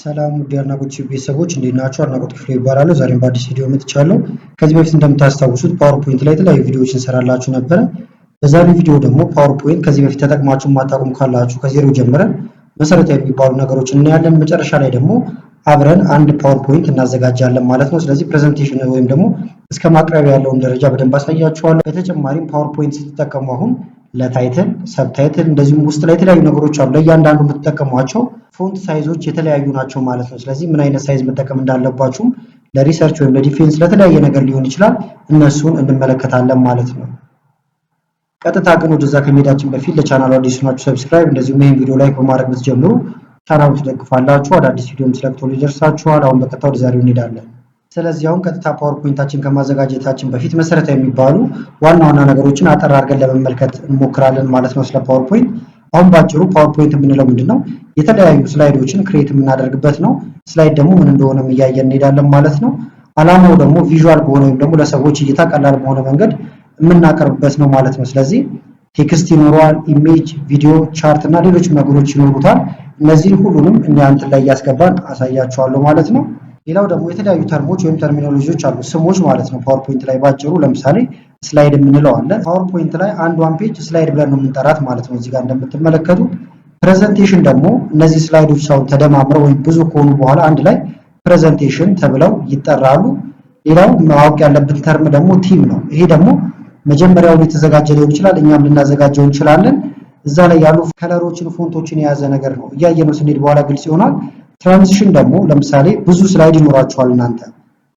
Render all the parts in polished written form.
ሰላም ውድ የአድናቆት ቤተሰቦች እንዴት ናችሁ? አድናቆት ክፍሌ ይባላሉ። ዛሬም በአዲስ ቪዲዮ መጥቻለሁ። ከዚህ በፊት እንደምታስታውሱት ፓወርፖይንት ላይ የተለያዩ ቪዲዮዎችን እንሰራላችሁ ነበረ። በዛሬው ቪዲዮ ደግሞ ፓወርፖይንት ከዚህ በፊት ተጠቅማችሁ የማታውቁም ካላችሁ ከዜሮ ጀምረን መሰረታዊ የሚባሉ ነገሮችን እናያለን። መጨረሻ ላይ ደግሞ አብረን አንድ ፓወርፖይንት እናዘጋጃለን ማለት ነው። ስለዚህ ፕሬዘንቴሽን ወይም ደግሞ እስከ ማቅረቢያ ያለውን ደረጃ በደንብ አሳያችኋለሁ። በተጨማሪም ፓወርፖይንት ስትጠቀሙ አሁን ለታይትል፣ ሰብታይትል እንደዚሁም ውስጥ ላይ የተለያዩ ነገሮች አሉ። ለእያንዳንዱ የምትጠቀሟቸው ፎንት ሳይዞች የተለያዩ ናቸው ማለት ነው። ስለዚህ ምን አይነት ሳይዝ መጠቀም እንዳለባችሁም ለሪሰርች ወይም ለዲፌንስ ለተለያየ ነገር ሊሆን ይችላል እነሱን እንመለከታለን ማለት ነው። ቀጥታ ግን ወደዛ ከመሄዳችን በፊት ለቻናሉ አዲስ ናችሁ ሰብስክራይብ እንደዚሁም ይሄን ቪዲዮ ላይክ በማድረግ ብትጀምሩ ቻናሉን ትደግፋላችሁ። አዳዲስ ቪዲዮም ስለቅቶ ይደርሳችኋል። አሁን በቀጥታ ወደ ዛሬው እንሄዳለን። ስለዚህ አሁን ቀጥታ ፓወርፖይንታችን ከማዘጋጀታችን በፊት መሰረታዊ የሚባሉ ዋና ዋና ነገሮችን አጠር አድርገን ለመመልከት እንሞክራለን ማለት ነው። ስለ ፓወርፖይንት አሁን ባጭሩ ፓወርፖይንት የምንለው ምንድነው? የተለያዩ ስላይዶችን ክሬት የምናደርግበት ነው። ስላይድ ደግሞ ምን እንደሆነ እያየን እንሄዳለን ማለት ነው። አላማው ደግሞ ቪዥዋል በሆነ ወይም ደግሞ ለሰዎች እይታ ቀላል በሆነ መንገድ የምናቀርብበት ነው ማለት ነው። ስለዚህ ቴክስት ይኖረዋል፣ ኢሜጅ፣ ቪዲዮ፣ ቻርት እና ሌሎች ነገሮች ይኖሩታል። እነዚህ ሁሉንም እኛ እንትን ላይ እያስገባን አሳያቸዋለሁ ማለት ነው። ሌላው ደግሞ የተለያዩ ተርሞች ወይም ተርሚኖሎጂዎች አሉ፣ ስሞች ማለት ነው። ፓወርፖይንት ላይ ባጭሩ ለምሳሌ ስላይድ የምንለው አለ። ፓወርፖይንት ላይ አንዷን ፔጅ ስላይድ ብለን ነው የምንጠራት ማለት ነው። እዚህ ጋር እንደምትመለከቱ ፕሬዘንቴሽን ደግሞ እነዚህ ስላይዶች ሳይሆን ተደማምረው ወይም ብዙ ከሆኑ በኋላ አንድ ላይ ፕሬዘንቴሽን ተብለው ይጠራሉ። ሌላው ማወቅ ያለብን ተርም ደግሞ ቲም ነው። ይሄ ደግሞ መጀመሪያውን የተዘጋጀ ሊሆን ይችላል፣ እኛም ልናዘጋጀው እንችላለን። እዛ ላይ ያሉ ከለሮችን ፎንቶችን የያዘ ነገር ነው። እያየነው ስንሄድ በኋላ ግልጽ ይሆናል። ትራንዚሽን ደግሞ ለምሳሌ ብዙ ስላይድ ይኖራችኋል እናንተ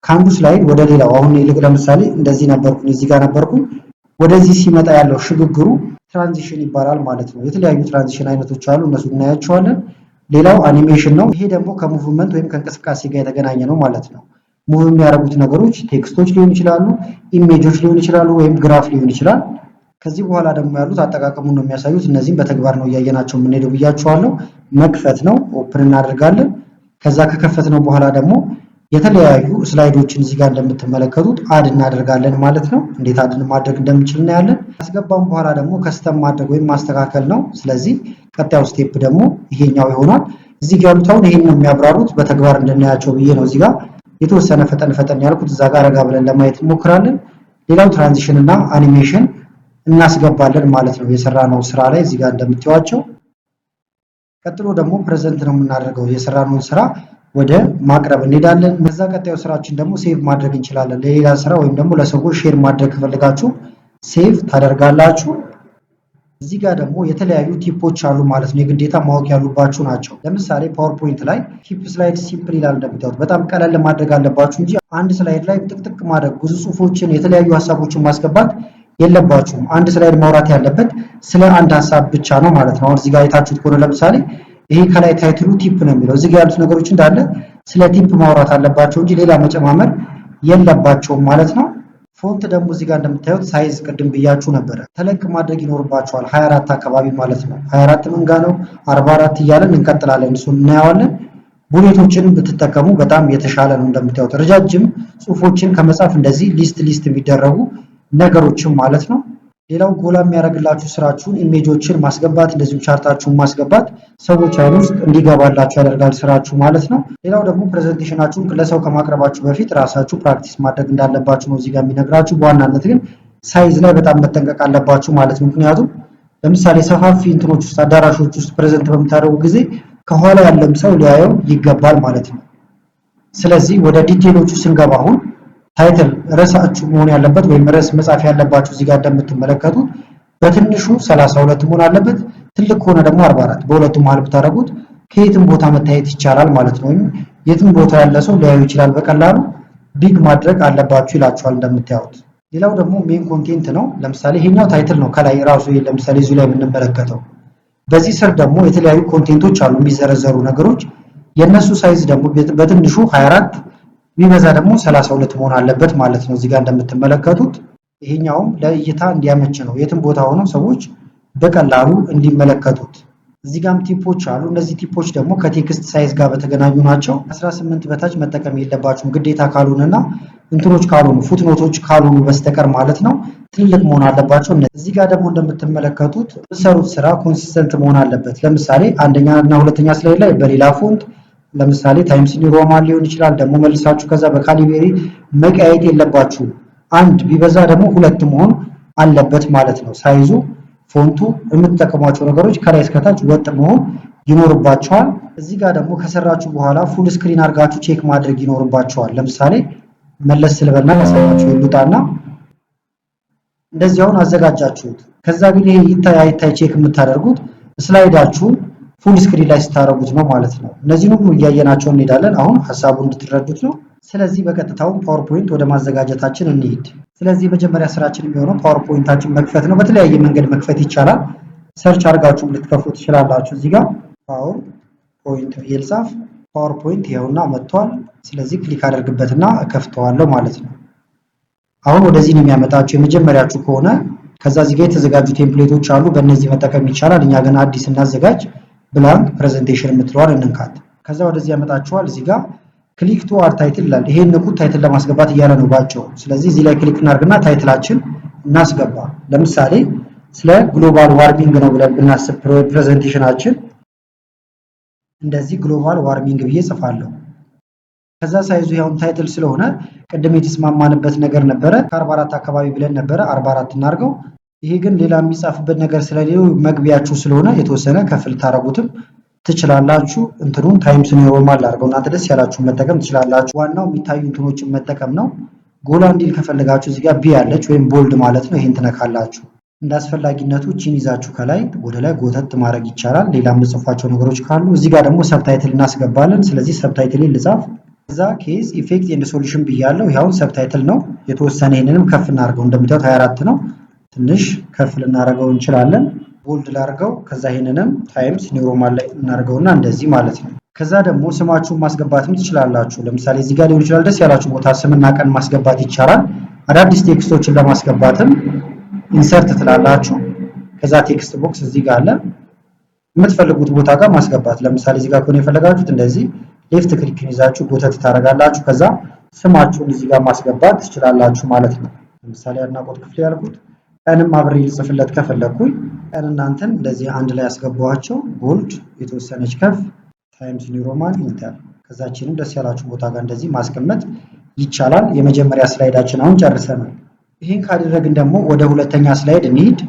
ከአንዱ ስላይድ ወደ ሌላው። አሁን ይልቅ ለምሳሌ እንደዚህ ነበርኩኝ፣ እዚህ ጋር ነበርኩኝ፣ ወደዚህ ሲመጣ ያለው ሽግግሩ ትራንዚሽን ይባላል ማለት ነው። የተለያዩ ትራንዚሽን አይነቶች አሉ፣ እነሱ እናያቸዋለን። ሌላው አኒሜሽን ነው። ይሄ ደግሞ ከሙቭመንት ወይም ከእንቅስቃሴ ጋር የተገናኘ ነው ማለት ነው። ሙቭ የሚያደርጉት ነገሮች ቴክስቶች ሊሆን ይችላሉ፣ ኢሜጆች ሊሆን ይችላሉ፣ ወይም ግራፍ ሊሆን ይችላል። ከዚህ በኋላ ደግሞ ያሉት አጠቃቀሙን ነው የሚያሳዩት። እነዚህም በተግባር ነው እያየናቸው የምንሄደው ብያቸዋለሁ። መክፈት ነው፣ ኦፕን እናደርጋለን። ከዛ ከከፈትነው በኋላ ደግሞ የተለያዩ ስላይዶችን እዚህ ጋር እንደምትመለከቱት አድ እናደርጋለን ማለት ነው። እንዴት አድ ማድረግ እንደምንችል እናያለን። ካስገባን በኋላ ደግሞ ከስተም ማድረግ ወይም ማስተካከል ነው። ስለዚህ ቀጣዩ ስቴፕ ደግሞ ይሄኛው ይሆናል። እዚህ ጋር ያሉት አሁን ይሄን ነው የሚያብራሩት፣ በተግባር እንድናያቸው ብዬ ነው እዚህ ጋር የተወሰነ ፈጠን ያልኩት። እዛ ጋር ረጋ ብለን ለማየት እንሞክራለን። ሌላው ትራንዚሽን እና አኒሜሽን እናስገባለን ማለት ነው የሰራነው ስራ ላይ እዚህ ጋር እንደምታዩዋቸው። ቀጥሎ ደግሞ ፕሬዘንት ነው የምናደርገው የሰራነውን ስራ ወደ ማቅረብ እንሄዳለን። ከዛ ቀጣዩ ስራችን ደግሞ ሴቭ ማድረግ እንችላለን ለሌላ ስራ ወይም ደግሞ ለሰዎች ሼር ማድረግ ከፈለጋችሁ ሴቭ ታደርጋላችሁ። እዚህ ጋር ደግሞ የተለያዩ ቲፖች አሉ ማለት ነው፣ የግዴታ ማወቅ ያሉባችሁ ናቸው። ለምሳሌ ፓወርፖይንት ላይ ቲፕ ስላይድ ሲምፕል ይላል እንደምታዩት። በጣም ቀለል ማድረግ አለባችሁ እንጂ አንድ ስላይድ ላይ ጥቅጥቅ ማድረግ ብዙ ጽሁፎችን የተለያዩ ሀሳቦችን ማስገባት የለባችሁም። አንድ ስላይድ ማውራት ያለበት ስለ አንድ ሀሳብ ብቻ ነው ማለት ነው። አሁን እዚህ ጋር አይታችሁት ከሆነ ለምሳሌ ይሄ ከላይ ታይትሉ ቲፕ ነው የሚለው፣ እዚህ ጋር ያሉት ነገሮች እንዳለ ስለ ቲፕ ማውራት አለባቸው እንጂ ሌላ መጨማመር የለባቸውም ማለት ነው። ፎንት ደግሞ እዚህ ጋር እንደምታዩት ሳይዝ ቅድም ብያችሁ ነበረ ተለቅ ማድረግ ይኖርባቸዋል። 24 አካባቢ ማለት ነው። 24 ምን ጋር ነው 44 እያለን እንቀጥላለን፣ እሱን እናየዋለን። ቡሌቶችን ብትጠቀሙ በጣም የተሻለ ነው። እንደምታዩት ረጃጅም ጽሁፎችን ከመጻፍ እንደዚህ ሊስት የሚደረጉ ነገሮችን ማለት ነው። ሌላው ጎላ የሚያደርግላችሁ ስራችሁን ኢሜጆችን ማስገባት እንደዚሁ ቻርታችሁን ማስገባት ሰዎች አይን ውስጥ እንዲገባላችሁ ያደርጋል ስራችሁ ማለት ነው። ሌላው ደግሞ ፕሬዘንቴሽናችሁን ለሰው ከማቅረባችሁ በፊት ራሳችሁ ፕራክቲስ ማድረግ እንዳለባችሁ ነው እዚህ ጋር የሚነግራችሁ። በዋናነት ግን ሳይዝ ላይ በጣም መጠንቀቅ አለባችሁ ማለት ነው። ምክንያቱም ለምሳሌ ሰፋፊ እንትኖች ውስጥ አዳራሾች ውስጥ ፕሬዘንት በምታደርጉ ጊዜ ከኋላ ያለም ሰው ሊያየው ይገባል ማለት ነው። ስለዚህ ወደ ዲቴሎቹ ስንገባ አሁን ታይትል ርዕሳችሁ መሆን ያለበት ወይም ርዕስ መጻፍ ያለባችሁ እዚህ ጋር እንደምትመለከቱት በትንሹ 32 መሆን አለበት። ትልቅ ከሆነ ደግሞ 44። በሁለቱም መሃል ብታደርጉት ከየትም ቦታ መታየት ይቻላል ማለት ነው። ወይም የትም ቦታ ያለ ሰው ሊያዩ ይችላል በቀላሉ። ቢግ ማድረግ አለባችሁ ይላችኋል እንደምታዩት። ሌላው ደግሞ ሜን ኮንቴንት ነው። ለምሳሌ ይሄኛው ታይትል ነው ከላይ ራሱ ለምሳሌ እዚህ ላይ የምንመለከተው። በዚህ ስር ደግሞ የተለያዩ ኮንቴንቶች አሉ የሚዘረዘሩ ነገሮች። የነሱ ሳይዝ ደግሞ በትንሹ 24 ቢበዛ ደግሞ 32 መሆን አለበት ማለት ነው። እዚህ ጋር እንደምትመለከቱት ይሄኛውም ለእይታ እንዲያመች ነው፣ የትም ቦታ ሆነው ሰዎች በቀላሉ እንዲመለከቱት። እዚህ ጋርም ቲፖች አሉ። እነዚህ ቲፖች ደግሞ ከቴክስት ሳይዝ ጋር በተገናኙ ናቸው። 18 በታች መጠቀም የለባችሁም ግዴታ ካልሆነና እንትኖች ካልሆኑ ፉትኖቶች ካልሆኑ በስተቀር ማለት ነው። ትልቅ መሆን አለባቸው። እዚህ ጋር ደግሞ እንደምትመለከቱት የምትሰሩት ስራ ኮንሲስተንት መሆን አለበት። ለምሳሌ አንደኛ እና ሁለተኛ ስላይድ ላይ በሌላ ፎንት ለምሳሌ ታይምስ ኒው ሮማን ሊሆን ይችላል። ደግሞ መልሳችሁ ከዛ በካሊብሬ መቀያየጥ የለባችሁ። አንድ ቢበዛ ደግሞ ሁለት መሆን አለበት ማለት ነው። ሳይዙ፣ ፎንቱ፣ የምትጠቀሟቸው ነገሮች ከላይ እስከታች ወጥ መሆን ይኖርባቸዋል። እዚህ ጋር ደግሞ ከሰራችሁ በኋላ ፉል ስክሪን አድርጋችሁ ቼክ ማድረግ ይኖርባቸዋል። ለምሳሌ መለስ ስልበና ያሳያችሁ ይሉጣና እንደዚህ አሁን አዘጋጃችሁት። ከዛ ግን ይሄ ይታይ አይታይ ቼክ የምታደርጉት ስላይዳችሁን ፉል ስክሪን ላይ ስታደርጉት ነው ማለት ነው። እነዚህን ሁሉ እያየናቸው እንሄዳለን። አሁን ሐሳቡን እንድትረዱት ነው። ስለዚህ በቀጥታውን ፓወርፖይንት ወደ ማዘጋጀታችን እንሂድ። ስለዚህ መጀመሪያ ስራችን የሚሆነው ፓወርፖይንታችን መክፈት ነው። በተለያየ መንገድ መክፈት ይቻላል። ሰርች አድርጋችሁ ልትከፍቱ ትችላላችሁ። እዚህ ጋር ፓወርፖይንት ብዬ ልጻፍ። ፓወርፖይንት ይኸውና መጥቷል። ስለዚህ ክሊክ አደርግበትና እከፍተዋለሁ ማለት ነው። አሁን ወደዚህ ነው የሚያመጣችሁ። የመጀመሪያችሁ ከሆነ ከዛ እዚህ ጋር የተዘጋጁ ቴምፕሌቶች አሉ። በእነዚህ መጠቀም ይቻላል። እኛ ግን አዲስ እናዘጋጅ። ብላንክ ፕሬዘንቴሽን የምትለዋል እንንካት። ከዛ ወደዚህ ያመጣችኋል። እዚህ ጋር ክሊክ ቱ አድ ታይትል ይላል። ይሄን ንኩት ታይትል ለማስገባት እያለ ነው ባጭሩ። ስለዚህ እዚህ ላይ ክሊክ እናድርግና ታይትላችን እናስገባ። ለምሳሌ ስለ ግሎባል ዋርሚንግ ነው ብለን ብናስብ ፕሬዘንቴሽናችን እንደዚህ ግሎባል ዋርሚንግ ብዬ ጽፋለሁ። ከዛ ሳይዙ ያውን ታይትል ስለሆነ ቅድም የተስማማንበት ነገር ነበረ ከ44 አካባቢ ብለን ነበረ 44 እናርገው። ይሄ ግን ሌላ የሚጻፍበት ነገር ስለሌለው መግቢያችሁ ስለሆነ የተወሰነ ከፍል ታረጉትም ትችላላችሁ። እንትኑን ታይምስ ኒው ሮማን ላድርገው። እናንተ ደስ ያላችሁን መጠቀም ትችላላችሁ። ዋናው የሚታዩ እንትኖችን መጠቀም ነው። ጎላ እንዲል ከፈለጋችሁ እዚህ ጋር ቢ ያለች ወይም ቦልድ ማለት ነው። ይሄን ትነካላችሁ። እንዳስፈላጊነቱ ቺን ይዛችሁ ከላይ ወደ ላይ ጎተት ማድረግ ይቻላል። ሌላ የምጽፏቸው ነገሮች ካሉ እዚህ ጋር ደግሞ ሰብታይትል እናስገባለን። ስለዚህ ሰብታይትል ልጻፍ። እዛ ኬዝ ኢፌክት ኤንድ ሶሉሽን ብያለሁ። ያው ሰብታይትል ነው። የተወሰነ ይሄንንም ከፍ እናድርገው። እንደምታዩት 24 ነው። ትንሽ ከፍ ልናደርገው እንችላለን። ቦልድ ላድርገው። ከዛ ይሄንንም ታይምስ ኒው ሮማን ላይ እናደርገውና እንደዚህ ማለት ነው። ከዛ ደግሞ ስማችሁን ማስገባትም ትችላላችሁ። ለምሳሌ እዚህ ጋር ሊሆን ይችላል። ደስ ያላችሁ ቦታ ስምና ቀን ማስገባት ይቻላል። አዳዲስ ቴክስቶችን ለማስገባትም ኢንሰርት ትላላችሁ። ከዛ ቴክስት ቦክስ እዚህ ጋር አለ። የምትፈልጉት ቦታ ጋር ማስገባት። ለምሳሌ እዚህ ጋር ከሆነ የፈለጋችሁት እንደዚህ ሌፍት ክሊክን ይዛችሁ ጎተት ታደርጋላችሁ። ከዛ ስማችሁን እዚህ ጋር ማስገባት ትችላላችሁ ማለት ነው። ለምሳሌ አድናቆት ክፍሌ ያልኩት ቀንም አብሬ ልጽፍለት ከፈለኩኝ ቀን እናንተን እንደዚህ አንድ ላይ ያስገባዋቸው ቦልድ የተወሰነች ከፍ ታይምስ ኒው ሮማን ኢንተር። ከዛችንም ደስ ያላችሁ ቦታ ጋር እንደዚህ ማስቀመጥ ይቻላል። የመጀመሪያ ስላይዳችን አሁን ጨርሰናል። ይሄን ካደረግን ደግሞ ወደ ሁለተኛ ስላይድ እንሂድ።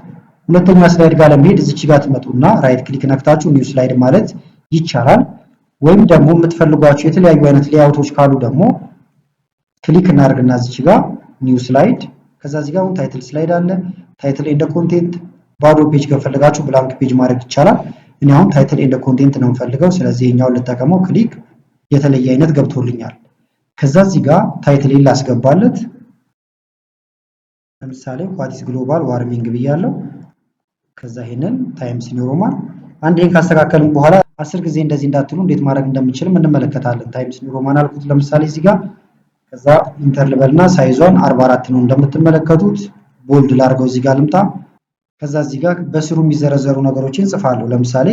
ሁለተኛ ስላይድ ጋር ለመሄድ እዚች ጋር ትመጡና ራይት ክሊክ ነክታችሁ ኒው ስላይድ ማለት ይቻላል። ወይም ደግሞ የምትፈልጓቸው የተለያዩ አይነት ሌአውቶች ካሉ ደግሞ ክሊክ እናደርግና እዚች ጋር ኒው ስላይድ። ከዛ እዚህ ጋር ታይትል ስላይድ አለ። ታይትል ኤንድ ኮንቴንት ባዶ ፔጅ ከፈለጋችሁ ብላንክ ፔጅ ማድረግ ይቻላል። እኔ አሁን ታይትል ኤንድ ኮንቴንት ነው የምፈልገው። ስለዚህ ይሄኛውን ልጠቀመው። ክሊክ የተለየ አይነት ገብቶልኛል። ከዛ እዚህ ጋር ታይትል ላስገባለት። ለምሳሌ ዋት ኢዝ ግሎባል ዋርሚንግ ብያለሁ። ከዛ ይሄንን ታይምስ ኒው ሮማን አንድ ይሄን ካስተካከልን በኋላ 10 ጊዜ እንደዚህ እንዳትሉ እንዴት ማድረግ እንደምንችልም እንመለከታለን። ታይምስ ኒው ሮማን አልኩት ለምሳሌ እዚህ ጋር። ከዛ ኢንተር ልበልና ሳይዟን 44 ነው እንደምትመለከቱት። ቦልድ ላድርገው እዚህ ጋር ልምጣ። ከዛ እዚህ ጋር በስሩ የሚዘረዘሩ ነገሮችን ጽፋለሁ። ለምሳሌ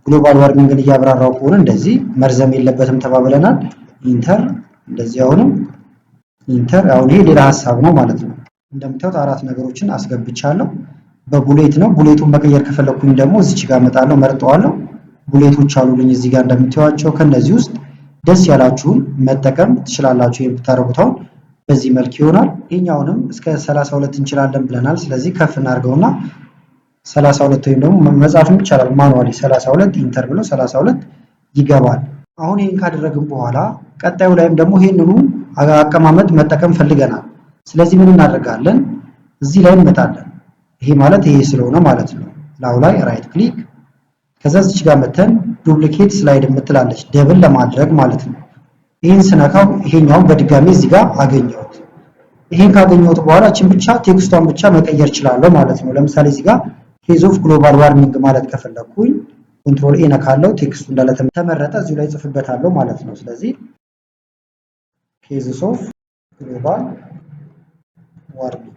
ግሎባል ዋርሚንግን እያብራራው ከሆነ እንደዚህ መርዘም የለበትም ተባብለናል። ኢንተር እንደዚህ አሁንም ኢንተር። አሁን ይሄ ሌላ ሐሳብ ነው ማለት ነው። እንደምታዩት አራት ነገሮችን አስገብቻለሁ። በቡሌት ነው። ቡሌቱን መቀየር ከፈለኩኝ ደግሞ እዚች ጋር መጣለሁ፣ መርጠዋለሁ። ቡሌቶች አሉልኝ እዚህ ጋር እንደምታዩዋቸው። ከነዚህ ውስጥ ደስ ያላችሁን መጠቀም ትችላላችሁ። የምታረጉት አሁን በዚህ መልክ ይሆናል። ይሄኛውንም እስከ 32 እንችላለን ብለናል። ስለዚህ ከፍ እናድርገውና 32 ወይም ደግሞ መጻፍም ይቻላል ማኑዋሊ 32 ኢንተር ብሎ 32 ይገባል። አሁን ይሄን ካደረግን በኋላ ቀጣዩ ላይም ደግሞ ይሄንኑ አቀማመጥ መጠቀም ፈልገናል። ስለዚህ ምን እናደርጋለን? እዚህ ላይ እንመጣለን። ይሄ ማለት ይሄ ስለሆነ ማለት ነው። ላው ላይ ራይት ክሊክ ከዛ እዚህ ጋር መተን ዱፕሊኬት ስላይድ የምትላለች ደብል ለማድረግ ማለት ነው። ይሄን ስነካው ይሄኛውን በድጋሚ እዚህ ጋር አገኘሁት። ይሄን ካገኘሁት በኋላ እቺን ብቻ ቴክስቷን ብቻ መቀየር እችላለሁ ማለት ነው። ለምሳሌ እዚህ ጋር ኬዝ ኦፍ ግሎባል ዋርሚንግ ማለት ከፈለኩኝ ኮንትሮል ኤ ነካለው። ቴክስቱ እንዳለ ተመረጠ። እዚሁ ላይ ጽፍበታለሁ ማለት ነው። ስለዚህ ኬዝ ኦፍ ግሎባል ዋርሚንግ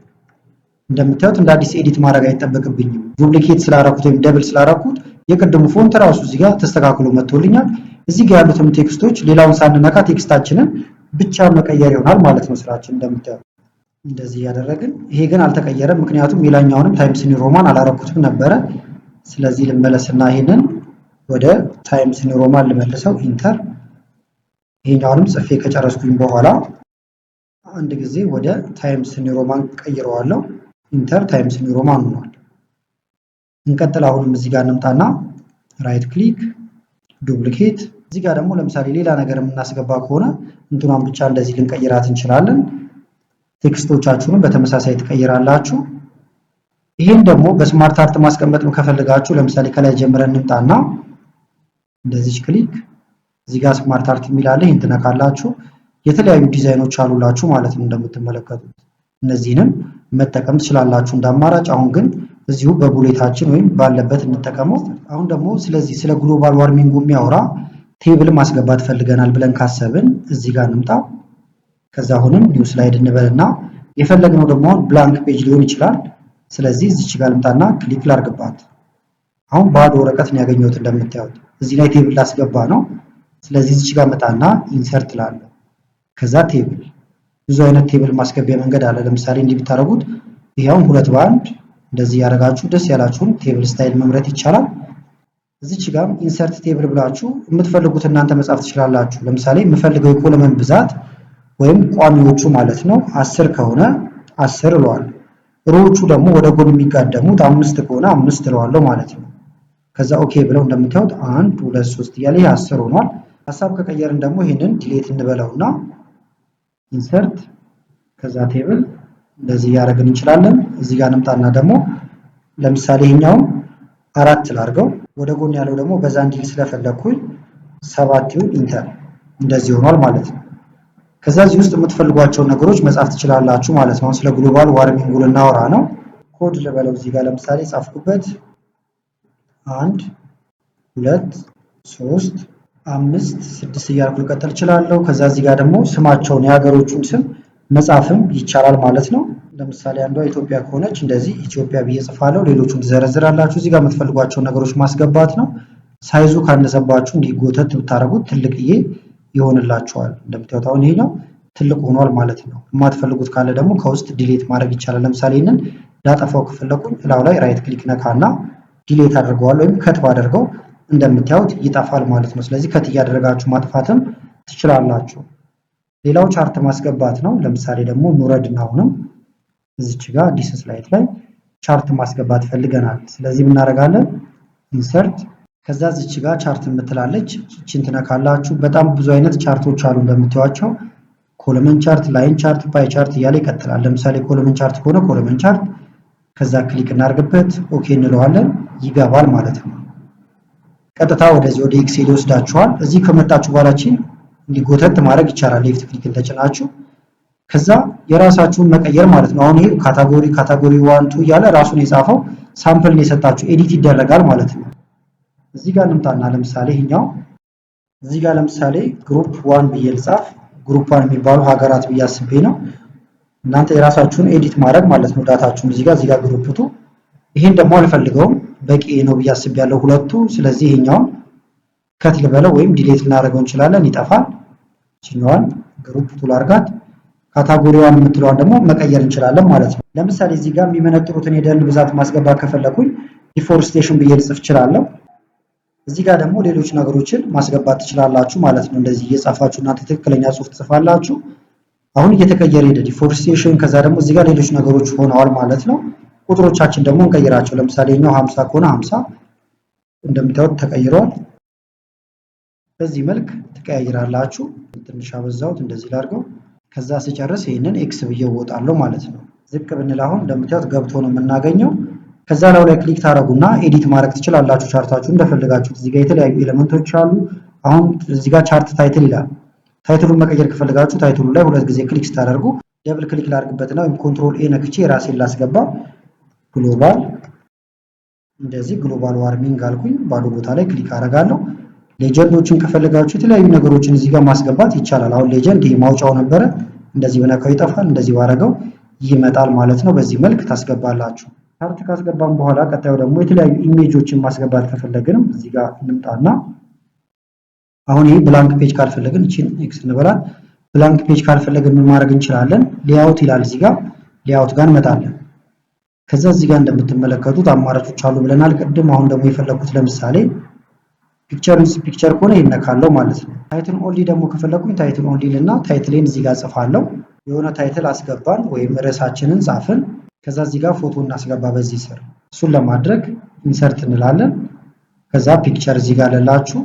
እንደምታዩት እንደ አዲስ ኤዲት ማድረግ አይጠበቅብኝም። ዱፕሊኬት ስላደረኩት ወይም ደብል ስላደረኩት የቅድሙ ፎንት ራሱ እዚህ ጋር ተስተካክሎ መጥቶልኛል። እዚህ ጋር ያሉትም ቴክስቶች ሌላውን ሳንነካ ቴክስታችንን ብቻ መቀየር ይሆናል ማለት ነው ስራችን። እንደምታዩት እንደዚህ ያደረግን። ይሄ ግን አልተቀየረም፣ ምክንያቱም ሌላኛውንም ታይምስ ኒው ሮማን አላረኩትም ነበረ። ስለዚህ ልመለስና ይሄንን ወደ ታይምስ ኒው ሮማን ልመልሰው። ኢንተር ይሄኛውንም ጽፌ ከጨረስኩኝ በኋላ አንድ ጊዜ ወደ ታይምስ ኒው ሮማን ቀይረዋለሁ። ኢንተር ታይምስ ኒው ሮማን ሆኗል። እንቀጥል። አሁንም እዚህ ጋር እንምጣና ራይት ክሊክ ዱፕሊኬት። እዚህ ጋር ደግሞ ለምሳሌ ሌላ ነገር የምናስገባ ከሆነ እንትኗን ብቻ እንደዚህ ልንቀይራት እንችላለን። ቴክስቶቻችሁንም በተመሳሳይ ትቀይራላችሁ። ይሄን ደግሞ በስማርት አርት ማስቀመጥ ከፈለጋችሁ ለምሳሌ ከላይ ጀምረን እንምጣና እንደዚህ ክሊክ እዚህ ጋር ስማርት አርት የሚል አለ። ይሄን ትነካላችሁ። የተለያዩ ዲዛይኖች አሉላችሁ ማለት ነው እንደምትመለከቱት። እነዚህንም መጠቀም ትችላላችሁ እንዳማራጭ። አሁን ግን እዚሁ በቡሌታችን ወይም ባለበት እንጠቀመው። አሁን ደግሞ ስለዚህ ስለ ግሎባል ዋርሚንግ የሚያወራ ቴብል ማስገባት ፈልገናል ብለን ካሰብን እዚህ ጋር እንምጣ። ከዛ አሁንም ኒው ስላይድ እንበልና የፈለግነው ደግሞ ብላንክ ፔጅ ሊሆን ይችላል። ስለዚህ እዚች ጋር ልምጣና ክሊክ ላርግባት። አሁን ባዶ ወረቀት ነው ያገኘሁት እንደምታዩት። እዚህ ላይ ቴብል ላስገባ ነው። ስለዚህ እዚች ጋር መጣና ኢንሰርት ላለሁ። ከዛ ቴብል ብዙ አይነት ቴብል ማስገቢያ መንገድ አለ። ለምሳሌ እንዲህ ብታረጉት ይሄው ሁለት በአንድ እንደዚህ ያደርጋችሁ ደስ ያላችሁን ቴብል ስታይል መምረጥ ይቻላል። እዚች ጋር ኢንሰርት ቴብል ብላችሁ የምትፈልጉት እናንተ መጻፍ ትችላላችሁ። ለምሳሌ የምፈልገው የኮለመን ብዛት ወይም ቋሚዎቹ ማለት ነው 10 ከሆነ 10 እለዋለሁ። ሮዎቹ ደግሞ ወደ ጎን የሚጋደሙት 5 ከሆነ 5 እለዋለሁ ማለት ነው። ከዛ ኦኬ ብለው እንደምታዩት 1 2 3 እያለ 10 ሆኗል። ሐሳብ ከቀየርን ደግሞ ይሄንን ዲሌት እንበለውና ኢንሰርት ከዛ ቴብል እንደዚህ ያደርግን እንችላለን። እዚህ ጋር እንምጣና ደግሞ ለምሳሌ ይሄኛው 4 ላርገው፣ ወደ ጎን ያለው ደግሞ በዛ እንዲል ስለፈለኩኝ 7 ይሁን ኢንተር። እንደዚህ ሆኗል ማለት ነው። ከዛ እዚህ ውስጥ የምትፈልጓቸውን ነገሮች መጻፍ ትችላላችሁ ማለት ነው። ስለ ግሎባል ዋርሚንግ ልናወራ ነው። ኮድ ልበለው እዚህ ጋር ለምሳሌ ጻፍኩበት 1 2 3 5 6 እያልኩ ልቀጥል እችላለሁ። ከዛ እዚህ ጋር ደግሞ ስማቸውን የሀገሮቹን ስም መጻፍም ይቻላል ማለት ነው። ለምሳሌ አንዷ ኢትዮጵያ ከሆነች እንደዚህ ኢትዮጵያ ብዬ ጽፋለሁ። ሌሎቹን ትዘረዝራላችሁ። እዚህ ጋር የምትፈልጓቸው ነገሮች ማስገባት ነው። ሳይዙ ካነሰባችሁ እንዲጎተት ብታረጉት ትልቅዬ ይሆንላችኋል። እንደምታዩት አሁን ይሄ ነው ትልቅ ሆኗል ማለት ነው። የማትፈልጉት ካለ ደግሞ ከውስጥ ዲሌት ማድረግ ይቻላል። ለምሳሌ ይሄንን ላጠፋው ከፈለኩኝ እላው ላይ ራይት ክሊክ ነካና ዲሌት አድርገዋለሁ ወይም ከት ባደርገው እንደምታዩት ይጠፋል ማለት ነው። ስለዚህ ከት እያደረጋችሁ ማጥፋትም ትችላላችሁ። ሌላው ቻርት ማስገባት ነው። ለምሳሌ ደግሞ ኑረድና አሁንም እዚች ጋር አዲስ ስላይድ ላይ ቻርት ማስገባት ፈልገናል። ስለዚህ ምን እናደርጋለን? ኢንሰርት ከዛ እዚች ጋር ቻርት የምትላለች እቺን ትነካላችሁ። በጣም ብዙ አይነት ቻርቶች አሉ እንደምታዩቸው። ኮለመን ቻርት፣ ላይን ቻርት፣ ፓይ ቻርት እያለ ይቀጥላል። ለምሳሌ ኮለመን ቻርት ከሆነ ኮለመን ቻርት ከዛ ክሊክ እናርግበት ኦኬ እንለዋለን። ይገባል ማለት ነው። ቀጥታ ወደዚህ ወደ ኤክሴል ይወስዳችኋል። እዚህ ከመጣችሁ በኋላችን እንዲጎተት ማድረግ ይቻላል። ሌፍት ክሊክን ተጭናችሁ ከዛ የራሳችሁን መቀየር ማለት ነው። አሁን ይሄ ካታጎሪ 1 2 እያለ ራሱን የጻፈው ሳምፕልን የሰጣችሁ ኤዲት ይደረጋል ማለት ነው። እዚህ ጋር እንምጣና ለምሳሌ ይሄኛው እዚህ ጋር ለምሳሌ ግሩፕ 1 ብዬ ልጻፍ። ግሩፕ 1 የሚባሉ ሀገራት ብዬ አስቤ ነው። እናንተ የራሳችሁን ኤዲት ማድረግ ማለት ነው ዳታችሁን። እዚህ ጋር ግሩፕ 2 ይሄን ደግሞ አልፈልገውም በቂ ነው ብዬ አስቤያለሁ ሁለቱ። ስለዚህ ይሄኛውን ከት ልበለው ወይም ዲሌት ልናደርገው እንችላለን። ይጠፋል። እቺኛዋን ግሩፕ 2 ላርጋት። ካታጎሪዋን የምትለዋን ደግሞ መቀየር እንችላለን ማለት ነው። ለምሳሌ እዚህ ጋር የሚመነጥሩትን የደን ብዛት ማስገባት ከፈለኩኝ ዲፎሬስቴሽን ብዬ ልጽፍ እችላለሁ። እዚህ ጋር ደግሞ ሌሎች ነገሮችን ማስገባት ትችላላችሁ ማለት ነው። እንደዚህ እየጻፋችሁ እናንተ ትክክለኛ ጽሑፍ ትጽፋላችሁ። አሁን እየተቀየረ ሄደ ዲፎሬስቴሽን። ከዛ ደግሞ እዚህ ጋር ሌሎች ነገሮች ሆነዋል ማለት ነው። ቁጥሮቻችን ደግሞ እንቀይራቸው። ለምሳሌ እኛው 50 ከሆነ 50 እንደምታዩት ተቀይሯል። በዚህ መልክ ትቀያይራላችሁ። ትንሽ አበዛሁት፣ እንደዚህ ላድርገው። ከዛ ስጨርስ ይሄንን ኤክስ ብዬ እወጣለሁ ማለት ነው። ዝቅ ብንል አሁን እንደምታዩት ገብቶ ነው የምናገኘው። ከዛ ላይ ክሊክ ታረጉና ኤዲት ማድረግ ትችላላችሁ ቻርታችሁ እንደፈለጋችሁት። እዚህ ጋር የተለያዩ ኤሌመንቶች አሉ። አሁን እዚህ ጋር ቻርት ታይትል ይላል። ታይትሉን መቀየር ከፈለጋችሁ ታይትሉ ላይ ሁለት ጊዜ ክሊክ ስታደርጉ ደብል ክሊክ ላድርግበትና ወይም ኮንትሮል ኤ ነክቼ የራሴን ላስገባ። ግሎባል እንደዚህ ግሎባል ዋርሚንግ አልኩኝ። ባዶ ቦታ ላይ ክሊክ አደርጋለሁ። ሌጀንዶችን ከፈለጋችሁ የተለያዩ ነገሮችን እዚህ ጋር ማስገባት ይቻላል። አሁን ሌጀንድ ይሄ ማውጫው ነበረ። እንደዚህ በነካው ይጠፋል። እንደዚህ ባረገው ይመጣል ማለት ነው። በዚህ መልክ ታስገባላችሁ። ቻርት ካስገባን በኋላ ቀጣዩ ደግሞ የተለያዩ ኢሜጆችን ማስገባት ከፈለግንም እዚህ ጋር እንምጣና አሁን ይሄ ብላንክ ፔጅ ካልፈለግን እቺን ኤክስ እንበላት። ብላንክ ፔጅ ካልፈለግን ምን ማድረግ እንችላለን? ሌአውት ይላል እዚህ ጋር። ሌአውት ጋር እንመጣለን። ከዛ እዚህ ጋር እንደምትመለከቱት አማራጮች አሉ ብለናል ቅድም። አሁን ደግሞ የፈለኩት ለምሳሌ ፒክቸር ዊዝ ፒክቸር ከሆነ ይነካለው ማለት ነው። ታይትል ኦንሊ ደግሞ ከፈለኩኝ ታይትል ኦንሊ ልና ታይትሌን እዚህ ጋር ጽፋለሁ። የሆነ ታይትል አስገባን ወይም ርዕሳችንን ጻፍን። ከዛ እዚህ ጋር ፎቶ እናስገባ በዚህ ስር። እሱን ለማድረግ ኢንሰርት እንላለን። ከዛ ፒክቸር እዚህ ጋር ለላችሁ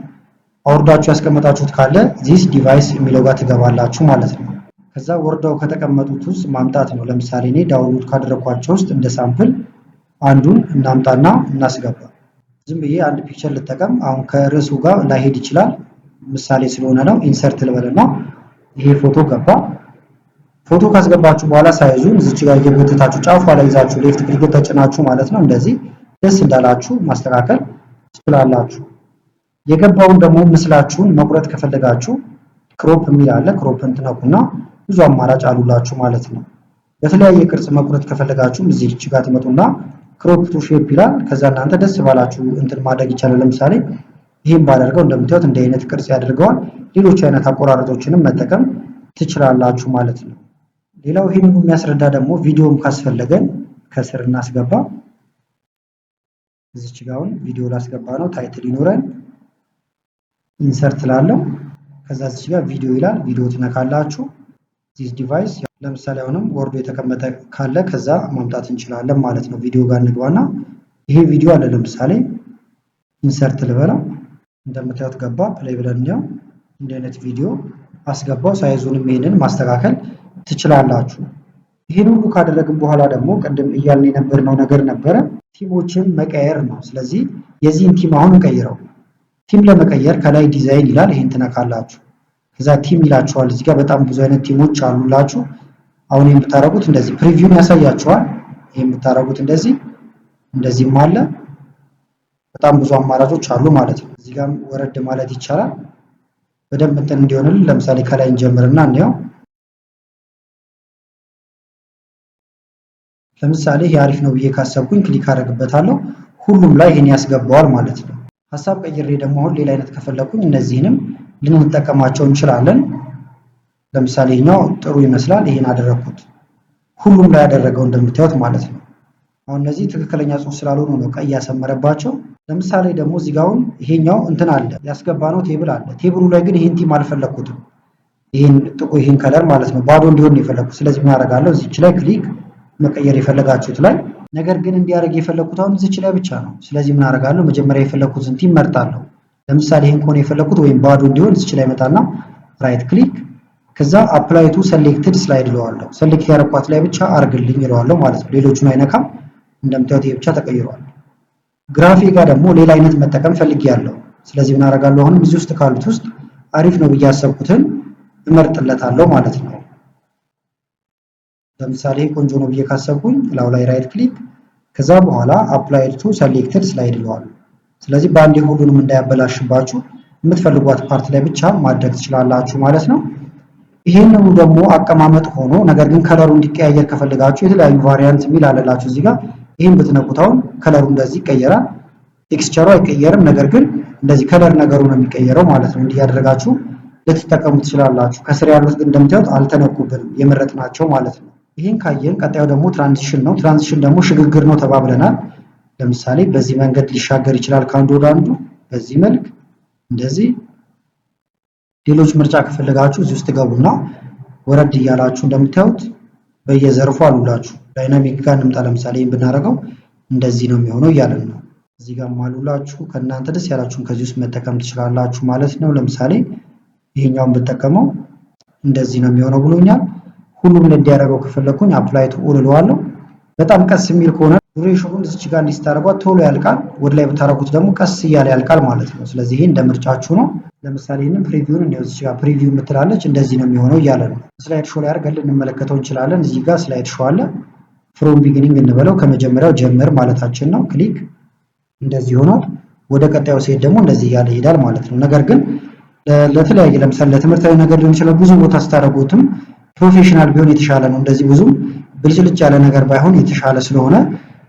አውርዳችሁ ያስቀመጣችሁት ካለ ዚስ ዲቫይስ የሚለው ጋር ትገባላችሁ ማለት ነው። ከዛ ወርዳው ከተቀመጡት ውስጥ ማምጣት ነው። ለምሳሌ እኔ ዳውንሎድ ካደረኳቸው ውስጥ እንደ ሳምፕል አንዱን እናምጣና እናስገባ። ዝም ብዬ አንድ ፒክቸር ልጠቀም። አሁን ከርዕሱ ጋር ላይሄድ ይችላል፣ ምሳሌ ስለሆነ ነው። ኢንሰርት ልበልና ይሄ ፎቶ ገባ። ፎቶ ካስገባችሁ በኋላ ሳይዙን እዚች ጋር እየጎተታችሁ ጫፏ ላይ ይዛችሁ ሌፍት ክሊክ ተጭናችሁ ማለት ነው። እንደዚህ ደስ እንዳላችሁ ማስተካከል ትችላላችሁ። የገባውን ደግሞ ምስላችሁን መቁረጥ ከፈለጋችሁ ክሮፕ የሚል አለ። ክሮፕን ትነኩና ብዙ አማራጭ አሉላችሁ ማለት ነው። በተለያየ ቅርጽ መቁረጥ ከፈለጋችሁ እዚች ጋር ትመጡና ክሮፕ ቱ ሼፕ ይላል። ከዛ እናንተ ደስ ባላችሁ እንትን ማድረግ ይቻላል። ለምሳሌ ይሄን ባደርገው እንደምታዩት እንደ አይነት ቅርጽ ያደርገዋል። ሌሎች አይነት አቆራረጦችንም መጠቀም ትችላላችሁ ማለት ነው። ሌላው ይሄንን የሚያስረዳ ደግሞ ቪዲዮም ካስፈለገን ከስር እናስገባ። እዚች ጋር አሁን ቪዲዮ ላስገባ ነው። ታይትል ይኖረን ኢንሰርት ላለው ከዛ እዚች ጋር ቪዲዮ ይላል። ቪዲዮ ትነካላችሁ። ዚስ ዲቫይስ ለምሳሌ አሁንም ወርዶ የተቀመጠ ካለ ከዛ ማምጣት እንችላለን ማለት ነው። ቪዲዮ ጋር እንግባና ይሄ ቪዲዮ አለ። ለምሳሌ ኢንሰርት ልበለው። እንደምታዩት ገባ። ፕሌይ ብለን ነው እንደ አይነት ቪዲዮ አስገባው። ሳይዙንም ይሄንን ማስተካከል ትችላላችሁ። ይሄን ሁሉ ካደረግን በኋላ ደግሞ ቅድም እያልን የነበርነው ነገር ነበረ፣ ቲሞችን መቀየር ነው። ስለዚህ የዚህን ቲም አሁን እንቀይረው። ቲም ለመቀየር ከላይ ዲዛይን ይላል። ይሄን ትነካላችሁ። ከዛ ቲም ይላችኋል። እዚህ ጋር በጣም ብዙ አይነት ቲሞች አሉላችሁ። አሁን የምታረጉት እንደዚህ ፕሪቪውን ያሳያችኋል። ይሄን የምታረጉት እንደዚህም አለ። በጣም ብዙ አማራጮች አሉ ማለት ነው። እዚህ ጋር ወረድ ማለት ይቻላል። በደንብ እንትን እንዲሆንልን ለምሳሌ ከላይ እንጀምርና እንየው። ለምሳሌ ይሄ አሪፍ ነው ብዬ ካሰብኩኝ ክሊክ አደርግበታለሁ። ሁሉም ላይ ይሄን ያስገባዋል ማለት ነው። ሐሳብ ቀይሬ ደግሞ አሁን ሌላ አይነት ከፈለኩኝ እነዚህንም ልንጠቀማቸው እንችላለን። ለምሳሌ ይሄኛው ጥሩ ይመስላል። ይሄን አደረኩት። ሁሉም ላይ ያደረገው እንደምታዩት ማለት ነው። አሁን እነዚህ ትክክለኛ ጽሑፍ ስላልሆኑ ነው ቀይ ያሰመረባቸው። ለምሳሌ ደግሞ እዚህ ጋር አሁን ይሄኛው እንትን አለ ያስገባነው ቴብል አለ። ቴብሉ ላይ ግን ይሄን ቲም አልፈለኩትም። ይሄን ከለር ማለት ነው ባዶ እንዲሆን የፈለኩት። ስለዚህ ምን አደርጋለሁ? እዚች ላይ ክሊክ መቀየር የፈለጋችሁት ላይ ነገር ግን እንዲያደርግ የፈለኩት አሁን እዚች ላይ ብቻ ነው። ስለዚህ ምን አደርጋለሁ? መጀመሪያ የፈለኩትን ቲም መርጣለሁ። ለምሳሌ ይሄን ከሆነ የፈለኩት ወይም ባዶ እንዲሆን እዚች ላይ መጣና ራይት ክሊክ ከዛ አፕላይ ቱ ሰሌክትድ ስላይድ እለዋለሁ። ሰሌክት ያደረኳት ላይ ብቻ አርግልኝ እለዋለሁ ማለት ነው። ሌሎቹን አይነካም። እንደምታዩት ይሄ ብቻ ተቀይሯል። ግራፊክ ጋር ደግሞ ሌላ አይነት መጠቀም ፈልጌያለሁ። ስለዚህ ምን አደርጋለሁ? አሁንም እዚህ ውስጥ ካሉት ውስጥ አሪፍ ነው ብዬ ያሰብኩትን እመርጥለታለሁ ማለት ነው። ለምሳሌ ቆንጆ ነው ብዬ ካሰብኩኝ ላው ላይ ራይት ክሊክ ከዛ በኋላ አፕላይ ቱ ሰሌክትድ ስላይድ እለዋለሁ። ስለዚህ በአንዴ ሁሉንም እንዳያበላሽባችሁ የምትፈልጓት ፓርት ላይ ብቻ ማድረግ ትችላላችሁ ማለት ነው። ይሄንኑ ደግሞ አቀማመጥ ሆኖ ነገር ግን ከለሩ እንዲቀያየር ከፈልጋችሁ የተለያዩ ቫሪያንት የሚል አለላችሁ እዚህ ጋር። ይሄን ብትነኩት አሁን ከለሩ እንደዚህ ይቀየራል። ቴክስቸሩ አይቀየርም፣ ነገር ግን እንደዚህ ከለር ነገሩ ነው የሚቀየረው ማለት ነው። እንዲህ ያደረጋችሁ ልትጠቀሙ ትችላላችሁ። ከስር ያሉት ግን እንደምታዩት አልተነኩብንም፣ የመረጥናቸው ማለት ነው። ይሄን ካየን ቀጣዩ ደግሞ ትራንዚሽን ነው። ትራንዚሽን ደግሞ ሽግግር ነው ተባብለናል። ለምሳሌ በዚህ መንገድ ሊሻገር ይችላል ከአንዱ ወደ አንዱ፣ በዚህ መልክ እንደዚህ። ሌሎች ምርጫ ከፈለጋችሁ እዚህ ውስጥ ገቡና ወረድ እያላችሁ እንደምታዩት በየዘርፉ አሉላችሁ። ዳይናሚክ ጋር እንምጣ። ለምሳሌ ይሄን ብናደርገው እንደዚህ ነው የሚሆነው እያለን ነው። እዚህ ጋር አሉላችሁ። ከእናንተ ደስ ያላችሁን ከዚህ ውስጥ መጠቀም ትችላላችሁ ማለት ነው። ለምሳሌ ይሄኛውን ብጠቀመው እንደዚህ ነው የሚሆነው ብሎኛል። ሁሉም እንዲያደርገው ከፈለኩኝ አፕላይ ቱ ኦል እለዋለሁ። በጣም ቀስ የሚል ከሆነ ዱሬሽኑን እዚች ጋር እንዲስታረጓት ቶሎ ያልቃል። ወደ ላይ ብታረጉት ደግሞ ቀስ እያለ ያልቃል ማለት ነው። ስለዚህ ይሄ እንደ ምርጫችሁ ነው። ለምሳሌ ይሄንን ፕሪቪውን እንደው እዚች ጋር ፕሪቪው የምትላለች እንደዚህ ነው የሚሆነው እያለ ነው። ስላይድ ሾው ላይ አድርገን ልንመለከተው እንችላለን። እዚህ ጋር ስላይድ ሾው አለ። ፍሮም ቢጊኒንግ እንበለው ከመጀመሪያው ጀምር ማለታችን ነው። ክሊክ እንደዚህ ሆኗል። ወደ ቀጣዩ ሲሄድ ደግሞ እንደዚህ እያለ ይሄዳል ማለት ነው። ነገር ግን ለተለያየ ለምሳሌ ለትምህርታዊ ነገር ሊሆን ይችላል ብዙ ቦታ ስታደርጉትም ፕሮፌሽናል ቢሆን የተሻለ ነው። እንደዚህ ብዙም ብልጭልጭ ያለ ነገር ባይሆን የተሻለ ስለሆነ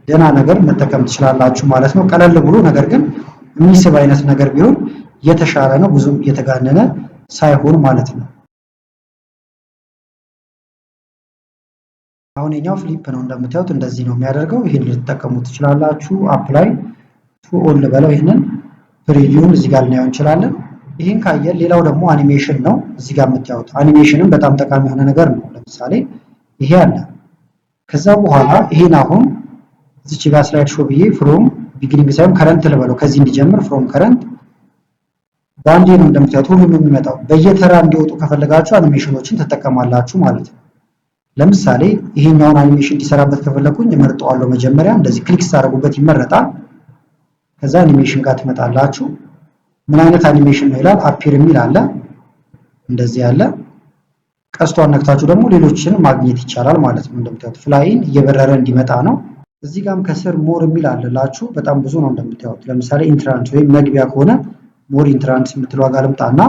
ደህና ነገር መጠቀም ትችላላችሁ ማለት ነው። ቀለል ብሎ ነገር ግን የሚስብ አይነት ነገር ቢሆን የተሻለ ነው፣ ብዙም የተጋነነ ሳይሆን ማለት ነው። አሁን የኛው ፍሊፕ ነው እንደምታዩት እንደዚህ ነው የሚያደርገው። ይሄን ልትጠቀሙ ትችላላችሁ። አፕላይ ቱ ኦል በለው ይሄንን ፕሪቪውን እዚህ ጋር ልናየው እንችላለን። ይህን ካየን ሌላው ደግሞ አኒሜሽን ነው። እዚህ ጋር የምታዩት አኒሜሽንም በጣም ጠቃሚ የሆነ ነገር ነው። ለምሳሌ ይሄ አለ። ከዛ በኋላ ይሄን አሁን እዚች ጋር ስላይድ ሾው ብዬ ፍሮም ቢጊኒንግ ሳይሆን ከረንት ልበለው፣ ከዚህ እንዲጀምር ፍሮም ከረንት በአንዴ ነው እንደምታዩት ሁሉም የሚመጣው። በየተራ እንዲወጡ ከፈለጋችሁ አኒሜሽኖችን ትጠቀማላችሁ ማለት ነው። ለምሳሌ ይሄኛውን አኒሜሽን እንዲሰራበት ከፈለኩኝ እመርጠዋለሁ። መጀመሪያ እንደዚህ ክሊክ ስታደርጉበት ይመረጣል። ከዛ አኒሜሽን ጋር ትመጣላችሁ። ምን አይነት አኒሜሽን ነው ይላል። አፒር የሚል አለ፣ እንደዚህ ያለ ቀስቷን ነክታችሁ ደግሞ ሌሎችን ማግኘት ይቻላል ማለት ነው። እንደምታዩት ፍላይን እየበረረ እንዲመጣ ነው። እዚህ ጋርም ከስር ሞር የሚል አለላችሁ። በጣም ብዙ ነው እንደምታዩት። ለምሳሌ ኢንትራንስ ወይም መግቢያ ከሆነ ሞር ኢንትራንስ የምትለው ጋር ልምጣና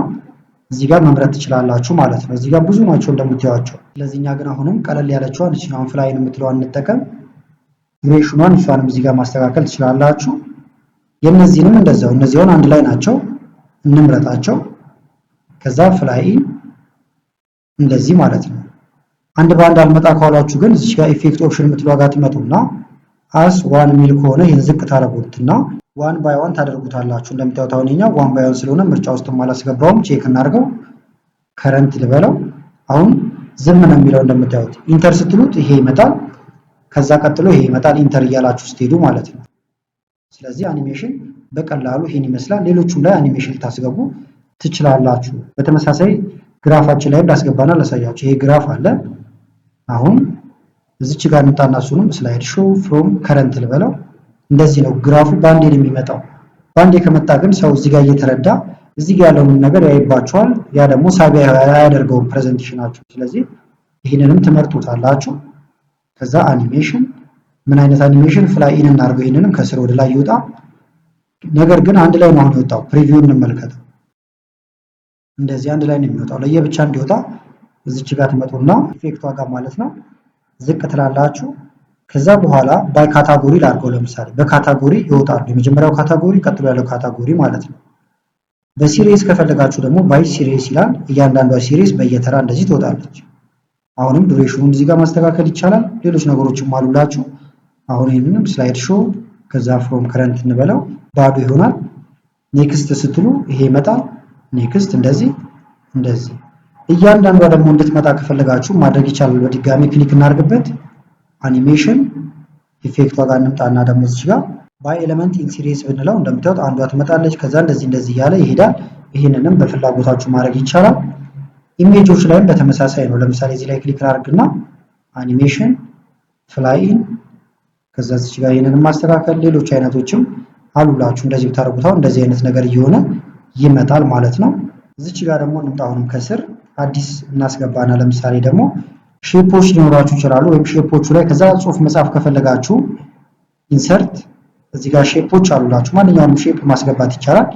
እዚህ ጋር መምረጥ ትችላላችሁ ማለት ነው። እዚህ ጋር ብዙ ናቸው እንደምታዩዋቸው። ስለዚህ እኛ ግን አሁንም ቀለል ያለችዋን እቺን ፍላይን የምትለዋን እንጠቀም። ዱሬሽኗን እሷንም እዚህ ጋር ማስተካከል ትችላላችሁ። የነዚህንም እንደዛው እነዚህውን አንድ ላይ ናቸው፣ እንምረጣቸው። ከዛ ፍላይን እንደዚህ ማለት ነው። አንድ በአንድ አልመጣ ካሏችሁ ግን እዚህ ጋር ኢፌክት ኦፕሽን የምትለዋ ጋር ትመጡና አስ ዋን ሚል ከሆነ ይሄን ዝቅ ታደርጉትና ዋን ባይ ዋን ታደርጉታላችሁ። እንደምታዩት አሁን የኛ ዋን ባይ ዋን ስለሆነ ምርጫ ውስጥ አላስገባውም። ቼክ እናድርገው። ከረንት ልበለው። አሁን ዝም ነው የሚለው እንደምታዩት። ኢንተር ስትሉት ይሄ ይመጣል። ከዛ ቀጥሎ ይሄ ይመጣል። ኢንተር እያላችሁ ስትሄዱ ማለት ነው። ስለዚህ አኒሜሽን በቀላሉ ይሄን ይመስላል። ሌሎቹም ላይ አኒሜሽን ታስገቡ ትችላላችሁ። በተመሳሳይ ግራፋችን ላይ ላስገባና ላሳያችሁ። ይሄ ግራፍ አለ። አሁን እዚች ጋር እንጣና እሱንም ስላይድ ሾው ፍሮም ከረንት ልበለው። እንደዚህ ነው ግራፉ ባንዴ ነው የሚመጣው። ባንዴ ከመጣ ግን ሰው እዚህ ጋር እየተረዳ እዚህ ጋር ያለውን ነገር ያይባችኋል። ያ ደግሞ ሳቢ ያደርገውን ፕሬዘንቴሽናችሁ። ስለዚህ ይሄንንም ትመርጡታላችሁ። ከዛ አኒሜሽን ምን አይነት አኒሜሽን ፍላይን እናድርገው። ይሄንንም ከስር ወደ ላይ ይወጣ። ነገር ግን አንድ ላይ ነው አሁን የወጣው። ፕሪቪውን እንመልከተው። እንደዚህ አንድ ላይ ነው የሚወጣው። ለየብቻ እንዲወጣ እዚች ጋር ትመጡና ኢፌክቷ ጋር ማለት ነው ዝቅ ትላላችሁ። ከዛ በኋላ ባይ ካታጎሪ ላድርገው። ለምሳሌ በካታጎሪ ይወጣሉ። የመጀመሪያው ካታጎሪ፣ ቀጥሎ ያለው ካታጎሪ ማለት ነው። በሲሪየስ ከፈለጋችሁ ደግሞ ባይ ሲሪየስ ይላል። እያንዳንዷ ሲሪየስ በየተራ እንደዚህ ትወጣለች። አሁንም ዱሬሽኑን እዚህ ጋር ማስተካከል ይቻላል። ሌሎች ነገሮችም አሉላችሁ። አሁን ይሄንንም ስላይድ ሾው ከዛ ፍሮም ከረንት እንበለው ባዶ ይሆናል። ኔክስት ስትሉ ይሄ ይመጣል። ኔክስት እንደዚህ እንደዚህ። እያንዳንዷ ደግሞ እንድትመጣ ከፈለጋችሁ ማድረግ ይቻላል። በድጋሚ ክሊክ እናድርግበት። አኒሜሽን ኢፌክቷ ጋር እንምጣና ደግሞ እዚህ ጋር ባይ ኤሌመንት ኢን ሲሪየስ ብንለው እንደምታዩት አንዷ ትመጣለች። ከዛ እንደዚህ እንደዚህ እያለ ይሄዳል። ይሄንንም በፍላጎታችሁ ማድረግ ይቻላል። ኢሜጆች ላይም በተመሳሳይ ነው። ለምሳሌ እዚህ ላይ ክሊክ አድርግና አኒሜሽን ፍላይን ከዛ እዚህ ጋር ይሄንን ማስተካከል ሌሎች አይነቶችም አሉላችሁ። እንደዚህ ብታረጉታው እንደዚህ አይነት ነገር እየሆነ ይመጣል ማለት ነው። እዚች ጋር ደግሞ እንምጣውንም ከስር አዲስ እናስገባና ለምሳሌ ደግሞ ሼፖች ሊኖራችሁ ይችላሉ። ወይም ሼፖቹ ላይ ከዛ ጽሁፍ መጻፍ ከፈለጋችሁ ኢንሰርት እዚህ ጋር ሼፖች አሉላችሁ። ማንኛውንም ሼፕ ማስገባት ይቻላል።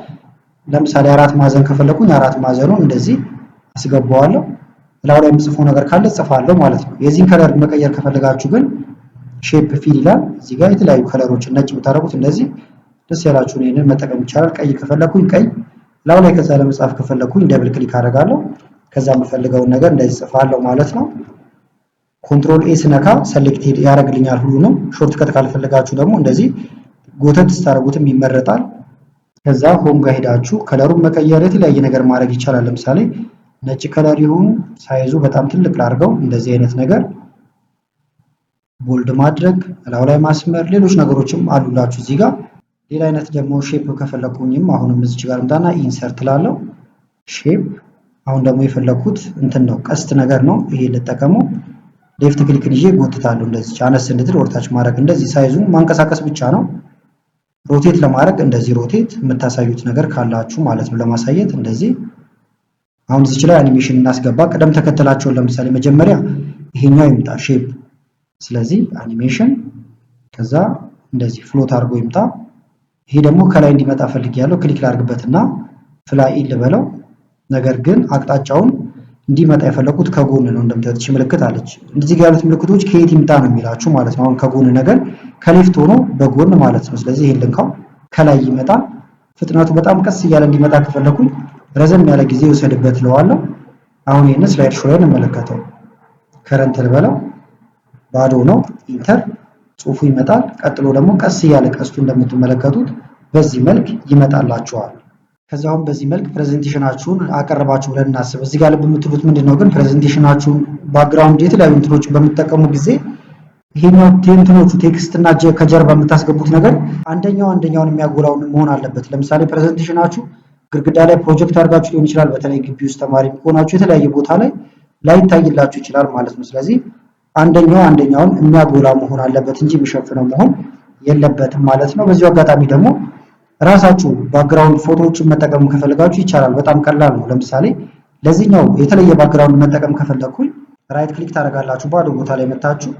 ለምሳሌ አራት ማዕዘን ከፈለኩኝ አራት ማዕዘኑን እንደዚህ አስገባዋለሁ። ላው ላይ የምጽፈው ነገር ካለ ጽፋለሁ ማለት ነው። የዚህን ከለር መቀየር ከፈለጋችሁ ግን ሼፕ ፊል ይላል። እዚህ ጋር የተለያዩ ከለሮችን ነጭ ብታረጉት እንደዚህ ደስ ያላችሁን ይሄንን መጠቀም ይቻላል። ቀይ ከፈለኩኝ ቀይ፣ ላው ላይ ከዛ ለመጻፍ ከፈለኩኝ ደብል ክሊክ አደርጋለሁ። ከዛ የምፈልገውን ነገር እንደዚህ ጽፋለሁ ማለት ነው። ኮንትሮል ኤ ስነካ ሰሌክት ያደርግልኛል ሁሉንም። ሾርት ከት ካልፈለጋችሁ ደግሞ እንደዚህ ጎተት ስታረጉትም ይመረጣል። ከዛ ሆም ጋር ሄዳችሁ ከለሩን መቀየር የተለያየ ነገር ማድረግ ይቻላል። ለምሳሌ ነጭ ከለር ይሁን ሳይዙ በጣም ትልቅ ላድርገው። እንደዚህ አይነት ነገር ቦልድ ማድረግ፣ ላው ላይ ማስመር፣ ሌሎች ነገሮችም አሉላችሁ እዚህ ጋር። ሌላ አይነት ደግሞ ሼፕ ከፈለኩኝም አሁንም እዚህ ጋር እንታና ኢንሰርት ላለው ሼፕ። አሁን ደግሞ የፈለኩት እንትን ነው ቀስት ነገር ነው። ይሄ ልጠቀመው። ሌፍት ክሊክን ይዤ ጎትታለሁ። እንደዚህ አነስ እንድትል ወርታች ማድረግ እንደዚህ ሳይዙን ማንቀሳቀስ ብቻ ነው። ሮቴት ለማድረግ እንደዚህ ሮቴት የምታሳዩት ነገር ካላችሁ ማለት ነው ለማሳየት እንደዚህ። አሁን እዚህ ላይ አኒሜሽን እናስገባ። ቅደም ተከተላቸውን ለምሳሌ መጀመሪያ ይሄኛው ይምጣ ሼፕ። ስለዚህ አኒሜሽን ከዛ እንደዚህ ፍሎት አድርጎ ይምጣ። ይሄ ደግሞ ከላይ እንዲመጣ ፈልጊያለሁ። ክሊክ ላድርግበትና ፍላይን ልበለው። ነገር ግን አቅጣጫውን እንዲመጣ የፈለኩት ከጎን ነው። እንደምታዩት እቺ ምልክት አለች። እንደዚህ ጋር ያሉት ምልክቶች ከየት ይምጣ ነው የሚላችሁ ማለት ነው። አሁን ከጎን ነገር ከሌፍት ሆኖ በጎን ማለት ነው። ስለዚህ ይሄን ልንካው ከላይ ይመጣል። ፍጥነቱ በጣም ቀስ እያለ እንዲመጣ ከፈለኩኝ ረዘም ያለ ጊዜ ይወሰድበት ለዋለሁ። አሁን ይሄን ስላይድ ሾው ላይ እንመለከተው። ከረንት ልበለው ባዶ ነው። ኢንተር ጽሁፉ ይመጣል። ቀጥሎ ደግሞ ቀስ እያለ ቀስቱ እንደምትመለከቱት በዚህ መልክ ይመጣላችኋል። ከዛውም በዚህ መልክ ፕሬዘንቴሽናችሁን አቀረባችሁ ብለን እናስብ። እዚህ ጋር ልብ የምትሉት ምንድነው ግን ፕሬዘንቴሽናችሁን ባክግራውንድ የተለያዩ እንትኖችን በምትጠቀሙ ጊዜ ይሄኛው እንትኖቹ ቴክስት እና ከጀርባ የምታስገቡት ነገር አንደኛውን የሚያጎላውን መሆን አለበት። ለምሳሌ ፕሬዘንቴሽናችሁ ግድግዳ ላይ ፕሮጀክት አድርጋችሁ ሊሆን ይችላል። በተለይ ግቢ ውስጥ ተማሪ ከሆናችሁ የተለያየ ቦታ ላይ ላይታይላችሁ ይችላል ማለት ነው። ስለዚህ አንደኛውን የሚያጎላ መሆን አለበት እንጂ የሚሸፍነው መሆን የለበትም ማለት ነው። በዚሁ አጋጣሚ ደግሞ ራሳችሁ ባክግራውንድ ፎቶዎችን መጠቀም ከፈለጋችሁ ይቻላል። በጣም ቀላል ነው። ለምሳሌ ለዚህኛው የተለየ ባክግራውንድ መጠቀም ከፈለኩኝ ራይት ክሊክ ታደርጋላችሁ ባዶ ቦታ ላይ መታችሁ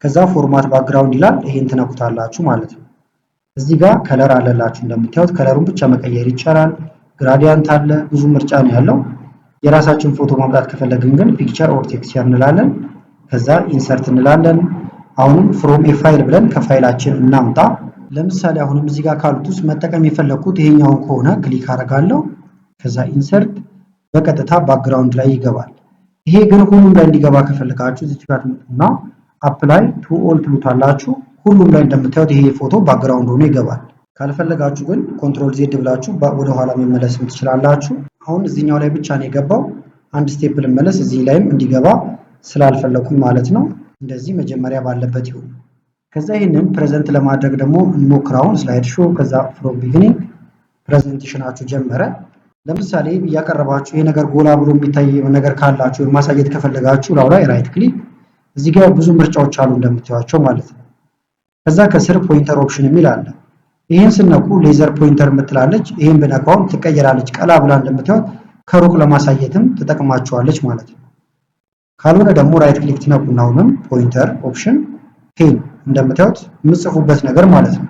ከዛ ፎርማት ባክግራውንድ ይላል። ይሄን ትነኩታላችሁ ማለት ነው። እዚህ ጋር ከለር አለላችሁ እንደምታዩት ከለሩን ብቻ መቀየር ይቻላል። ግራዲያንት አለ፣ ብዙ ምርጫ ነው ያለው። የራሳችን ፎቶ ማምጣት ከፈለግን ግን ፒክቸር ኦር ቴክስቸር እንላለን። ከዛ ኢንሰርት እንላለን። አሁንም ፍሮም ኤ ፋይል ብለን ከፋይላችን እናምጣ። ለምሳሌ አሁንም እዚህ ጋር ካሉት ውስጥ መጠቀም የፈለኩት ይሄኛውን ከሆነ ክሊክ አደርጋለሁ። ከዛ ኢንሰርት በቀጥታ ባክግራውንድ ላይ ይገባል። ይሄ ግን ሁሉም ላይ እንዲገባ ከፈለጋችሁ እዚህ ጋር ትመጡና አፕላይ ቱ ኦል ትሉታላችሁ። ሁሉም ላይ እንደምታዩት ይሄ ፎቶ ባክግራውንድ ሆኖ ይገባል። ካልፈለጋችሁ ግን ኮንትሮል ዜድ ብላችሁ ወደ ኋላ መመለስ ትችላላችሁ። አሁን እዚህኛው ላይ ብቻ ነው የገባው። አንድ ስቴፕ ልመለስ፣ እዚህ ላይም እንዲገባ ስላልፈለኩኝ ማለት ነው። እንደዚህ መጀመሪያ ባለበት ይሁን። ከዛ ይሄንን ፕሬዘንት ለማድረግ ደግሞ እንሞክራውን ስላይድ ሾው። ከዛ ፍሮም ቢጊኒንግ ፕሬዘንቴሽናችሁ ጀመረ። ለምሳሌ እያቀረባችሁ ይሄ ነገር ጎላ ብሎ የሚታይ ነገር ካላችሁ ማሳየት ከፈለጋችሁ ላው ላይ ራይት ክሊክ፣ እዚህ ጋር ብዙ ምርጫዎች አሉ እንደምታዩቸው ማለት ነው። ከዛ ከስር ፖይንተር ኦፕሽን የሚል አለ። ይሄን ስነኩ ሌዘር ፖይንተር የምትላለች። ይሄን ብነካው ትቀየራለች። ቀላ ብላ እንደምታዩት ከሩቅ ለማሳየትም ትጠቅማችኋለች ማለት ነው። ካልሆነ ደግሞ ራይት ክሊክ ትነኩና አሁንም ፖይንተር ኦፕሽን ፔን እንደምታዩት የምጽፉበት ነገር ማለት ነው።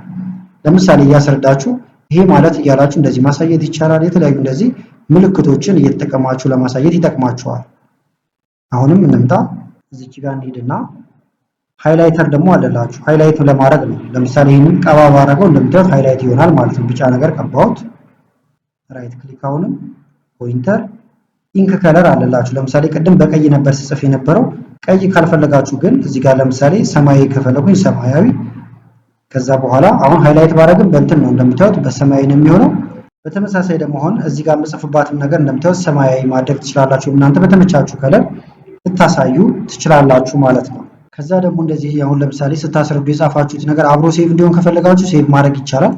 ለምሳሌ እያስረዳችሁ ይሄ ማለት እያላችሁ እንደዚህ ማሳየት ይቻላል። የተለያዩ እንደዚህ ምልክቶችን እየተጠቀማችሁ ለማሳየት ይጠቅማችኋል። አሁንም እንምጣ እዚች ጋር እንሂድና ሃይላይተር ደግሞ አለላችሁ። ሃይላይት ለማድረግ ነው። ለምሳሌ ይሄንን ቀባ ባረገው እንደምታዩት ሃይላይት ይሆናል ማለት ነው። ቢጫ ነገር ቀባሁት። ራይት ክሊክ አሁንም ፖይንተር ኢንክ ከለር አለላችሁ። ለምሳሌ ቅድም በቀይ ነበር ስጽፍ የነበረው። ቀይ ካልፈለጋችሁ ግን እዚህ ጋር ለምሳሌ ሰማያዊ ከፈለኩኝ ሰማያዊ። ከዛ በኋላ አሁን ሃይላይት ባረግም በእንትን ነው እንደምታዩት በሰማያዊ ነው የሚሆነው። በተመሳሳይ ደግሞ አሁን እዚህ ጋር የምጽፍባትም ነገር እንደምታዩት ሰማያዊ ማድረግ ትችላላችሁ። እናንተ በተመቻችሁ ከለር ልታሳዩ ትችላላችሁ ማለት ነው። ከዛ ደግሞ እንደዚህ አሁን ለምሳሌ ስታስረዱ የጻፋችሁት ነገር አብሮ ሴቭ እንዲሆን ከፈለጋችሁ ሴቭ ማድረግ ይቻላል።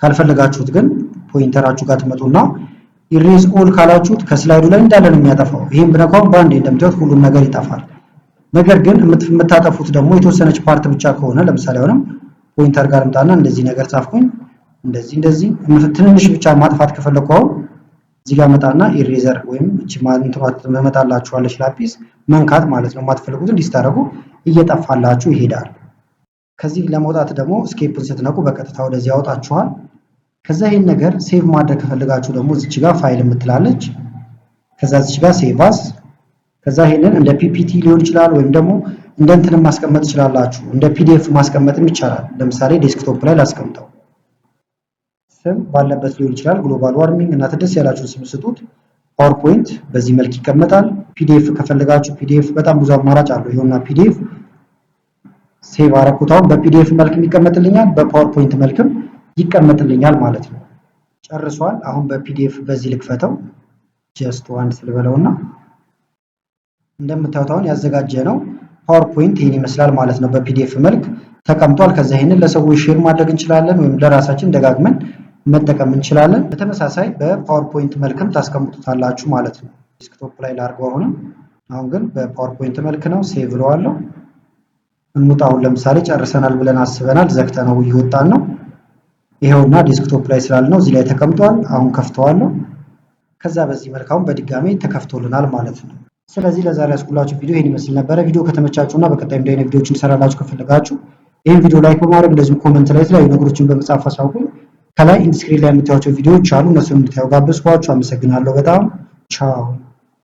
ካልፈለጋችሁት ግን ፖይንተራችሁ ጋር ትመጡና ኢሬዝ ኦል ካላችሁት ከስላይዱ ላይ እንዳለ ነው የሚያጠፋው። ይሄን ብነካው ባንዴ እንደምታዩት ሁሉም ነገር ይጠፋል። ነገር ግን የምታጠፉት ደግሞ የተወሰነች ፓርት ብቻ ከሆነ ለምሳሌ አሁንም ፖይንተር ጋር ምጣና እንደዚህ ነገር ጻፍኩኝ። እንደዚህ ትንንሽ ብቻ ማጥፋት ከፈለኩ አሁን እዚህ ጋር መጣና ኢሬዘር ወይም እቺ ማንተዋት መመጣላችኋለች ላጲስ መንካት ማለት ነው። የማትፈልጉት እንዲስታረጉ እየጠፋላችሁ ይሄዳል። ከዚህ ለመውጣት ደግሞ ስኬፕን ስትነቁ በቀጥታ ወደዚህ ያወጣችኋል። ከዛ ይሄን ነገር ሴቭ ማድረግ ከፈለጋችሁ ደግሞ እዚች ጋር ፋይል የምትላለች። ከዛ እዚች ጋር ሴቭ አስ፣ ከዛ ይሄንን እንደ ፒፒቲ ሊሆን ይችላል ወይም ደግሞ እንደ እንትን ማስቀመጥ ትችላላችሁ። እንደ ፒዲኤፍ ማስቀመጥም ይቻላል። ለምሳሌ ዴስክቶፕ ላይ ላስቀምጠው። ስም ባለበት ሊሆን ይችላል። ግሎባል ዋርሚንግ እና ደስ ያላችሁ ስም ስጡት። ፓወርፖይንት በዚህ መልክ ይቀመጣል። ፒዲኤፍ ከፈለጋችሁ ፒዲኤፍ በጣም ብዙ አማራጭ አለው። ይሄውና ፒዲኤፍ ሴቭ አረኩት። አሁን በፒዲኤፍ መልክ ይቀመጥልኛል፣ በፓወርፖይንት መልክም ይቀመጥልኛል ማለት ነው። ጨርሷል። አሁን በፒዲኤፍ በዚህ ልክፈተው። ጀስት ዋን ስለበለውና እንደምታዩት አሁን ያዘጋጀ ነው ፓወርፖይንት ይሄን ይመስላል ማለት ነው። በፒዲኤፍ መልክ ተቀምጧል። ከዛ ይሄንን ለሰዎች ሼር ማድረግ እንችላለን ወይም ለራሳችን ደጋግመን መጠቀም እንችላለን። በተመሳሳይ በፓወርፖይንት መልክም ታስቀምጡታላችሁ ማለት ነው። ዲስክቶፕ ላይ ላድርገው። አሁን ግን በፓወርፖይንት መልክ ነው። ሴቭ ብለዋለሁ። እንውጣውን ለምሳሌ ጨርሰናል ብለን አስበናል። ዘግተነው እየወጣን ነው። ይሄውና ዲስክቶፕ ላይ ስላልነው እዚህ ላይ ተቀምጧል። አሁን ከፍተዋለሁ። ከዛ በዚህ መልክ አሁን በድጋሚ ተከፍቶልናል ማለት ነው። ስለዚህ ለዛሬ ያስኩላችሁ ቪዲዮ ይሄን ይመስል ነበረ። ቪዲዮ ከተመቻችሁና በቀጣይ እንደ አይነት ቪዲዮዎችን ሰራላችሁ ከፈለጋችሁ ይሄን ቪዲዮ ላይክ በማድረግ እንደዚሁ ኮሜንት ላይ የተለያዩ ነገሮችን በመጻፍ አሳውቁኝ። ከላይ ኢንስክሪን ላይ የምታዩቸው ቪዲዮዎች አሉ። እነሱን እንድታዩ ጋብዝኳችሁ። አመሰግናለሁ በጣም ቻው።